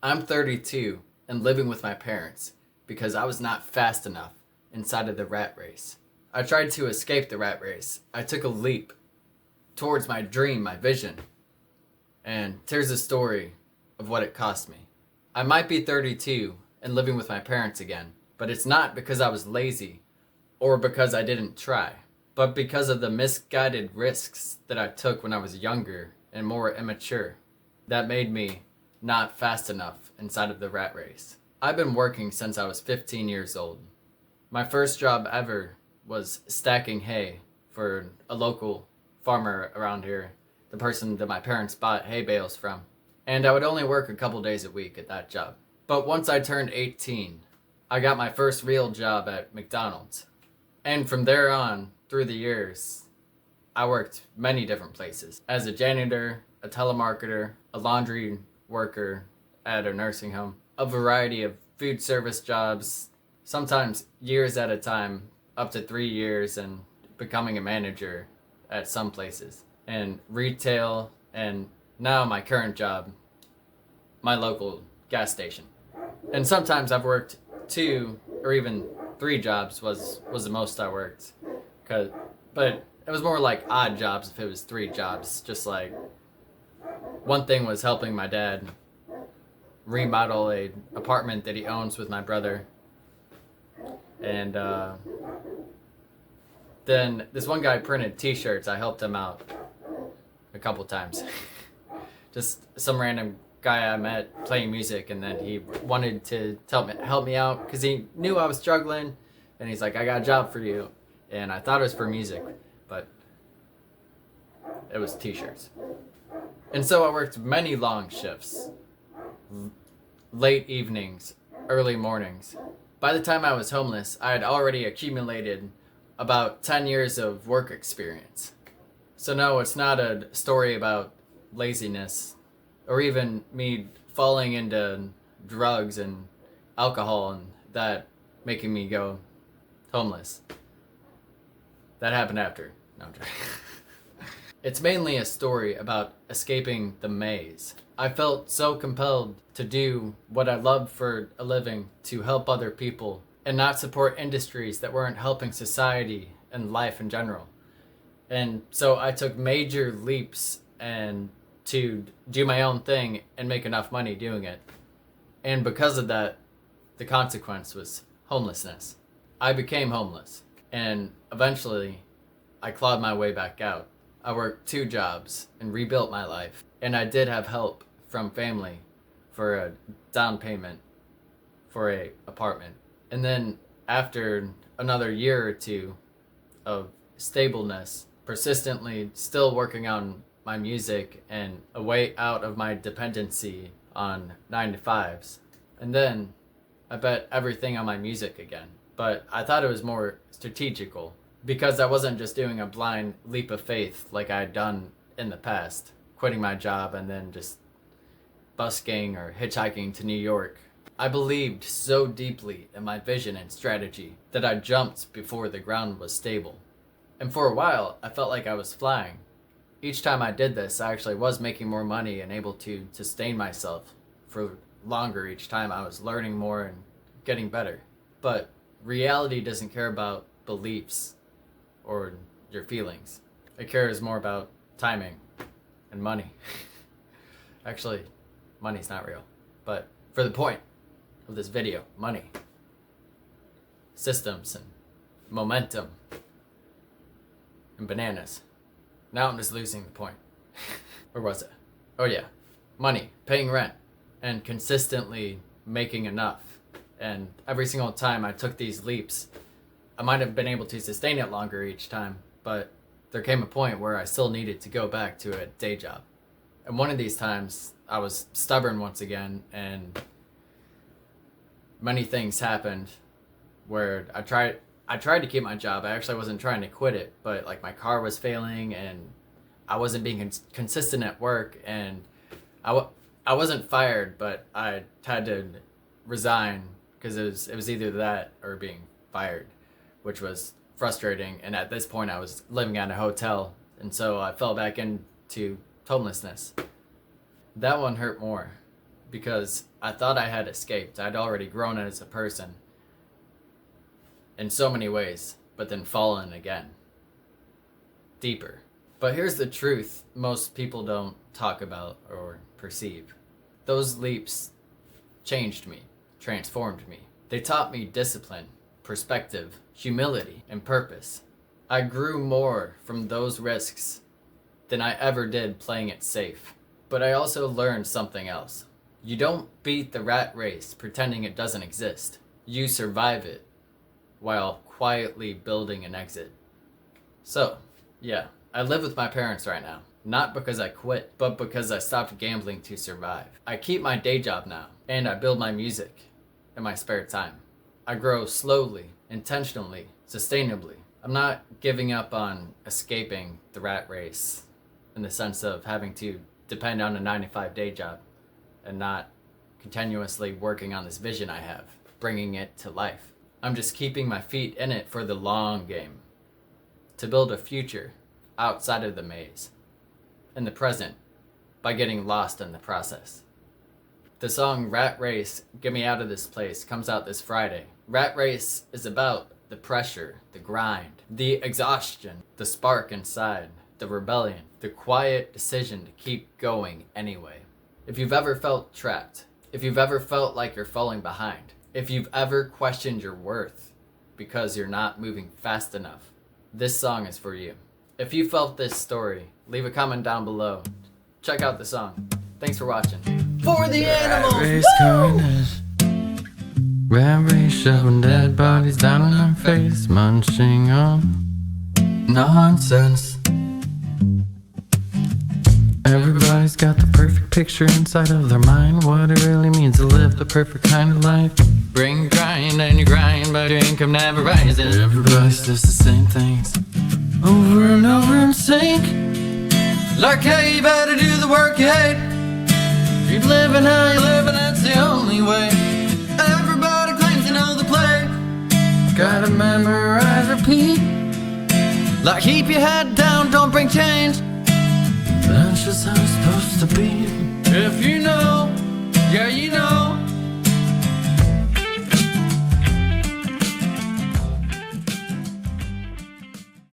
I'm 32 and living with my parents because I was not fast enough inside of the rat race. I tried to escape the rat race. I took a leap towards my dream, my vision. And here's a story of what it cost me. I might be 32 and living with my parents again, but it's not because I was lazy or because I didn't try, but because of the misguided risks that I took when I was younger and more immature that made me not fast enough inside of the rat race. I've been working since I was 15 years old. My first job ever was stacking hay for a local farmer around here, the person that my parents bought hay bales from. And I would only work a couple days a week at that job. But once I turned 18, I got my first real job at McDonald's. And from there on, through the years, I worked many different places. As a janitor, a telemarketer, a laundry worker at a nursing home, a variety of food service jobs, sometimes years at a time, up to 3 years, and becoming a manager at some places, and retail, and now my current job, my local gas station. And sometimes I've worked 2 or even 3 jobs was the most I worked, but it was more like odd jobs if it was 3 jobs. Just like one thing was helping my dad remodel a apartment that he owns with my brother, and then this one guy printed t-shirts. I helped him out a couple times. Just some random guy I met playing music, and then he wanted to help me out because he knew I was struggling, and he's like, I got a job for you. And I thought it was for music, but it was t-shirts. And so I worked many long shifts, late evenings, early mornings. By the time I was homeless, I had already accumulated about 10 years of work experience. So no, it's not a story about laziness or even me falling into drugs and alcohol and that making me go homeless. That happened after. No, I'm joking. It's mainly a story about escaping the maze. I felt so compelled to do what I loved for a living, to help other people and not support industries that weren't helping society and life in general. And so I took major leaps and to do my own thing and make enough money doing it. And because of that, the consequence was homelessness. I became homeless, and eventually I clawed my way back out. I worked 2 jobs and rebuilt my life, and I did have help from family for a down payment for a apartment. And then after another year or 2 of stableness, persistently still working on my music and a way out of my dependency on 9-to-5s. And then I bet everything on my music again. But I thought it was more strategical because I wasn't just doing a blind leap of faith like I had done in the past, quitting my job and then just busking or hitchhiking to New York. I believed so deeply in my vision and strategy that I jumped before the ground was stable. And for a while, I felt like I was flying. Each time I did this, I actually was making more money and able to sustain myself for longer each time. I was learning more and getting better. But reality doesn't care about beliefs or your feelings. It cares more about timing and money. Actually, money's not real. But for the point of this video, money, systems, and momentum, and bananas. Now I'm just losing the point. Or was it? Oh yeah, money, paying rent, and consistently making enough. And every single time I took these leaps, I might have been able to sustain it longer each time, but there came a point where I still needed to go back to a day job. And one of these times, I was stubborn once again, and many things happened where I tried to keep my job. I actually wasn't trying to quit it, but like my car was failing and I wasn't being consistent at work, and I wasn't fired, but I had to resign because it was either that or being fired, which was frustrating. And at this point I was living at a hotel, and so I fell back into homelessness. That one hurt more because I thought I had escaped. I'd already grown as a person in so many ways, but then fallen again. Deeper. But here's the truth most people don't talk about or perceive. Those leaps changed me, transformed me. They taught me discipline, perspective, humility, and purpose. I grew more from those risks than I ever did playing it safe. But I also learned something else. You don't beat the rat race pretending it doesn't exist. You survive it while quietly building an exit. So, yeah, I live with my parents right now. Not because I quit, but because I stopped gambling to survive. I keep my day job now, and I build my music in my spare time. I grow slowly, intentionally, sustainably. I'm not giving up on escaping the rat race in the sense of having to depend on a 9-to-5 day job and not continuously working on this vision I have, bringing it to life. I'm just keeping my feet in it for the long game, to build a future outside of the maze, in the present, by getting lost in the process. The song Rat Race, Get Me Out of This Place comes out this Friday. Rat Race is about the pressure, the grind, the exhaustion, the spark inside, the rebellion, the quiet decision to keep going anyway. If you've ever felt trapped, if you've ever felt like you're falling behind, if you've ever questioned your worth because you're not moving fast enough, this song is for you. If you felt this story, leave a comment down below. Check out the song. Thanks for watching. For the animals! Rat race carnage. Rat race shoving dead bodies down on our face, munching on nonsense. Everybody's got the perfect picture inside of their mind, what it really means to live the perfect kind of life. Brain grind and you grind, but your income never rises. Everybody says the same things over and over in sync. Like, hey, you better do the work you hate. Keep living how you live, and that's the only way. Everybody claims to know the play. Gotta memorize, repeat. Like, keep your head down, don't bring change. That's just how it's supposed to be. If you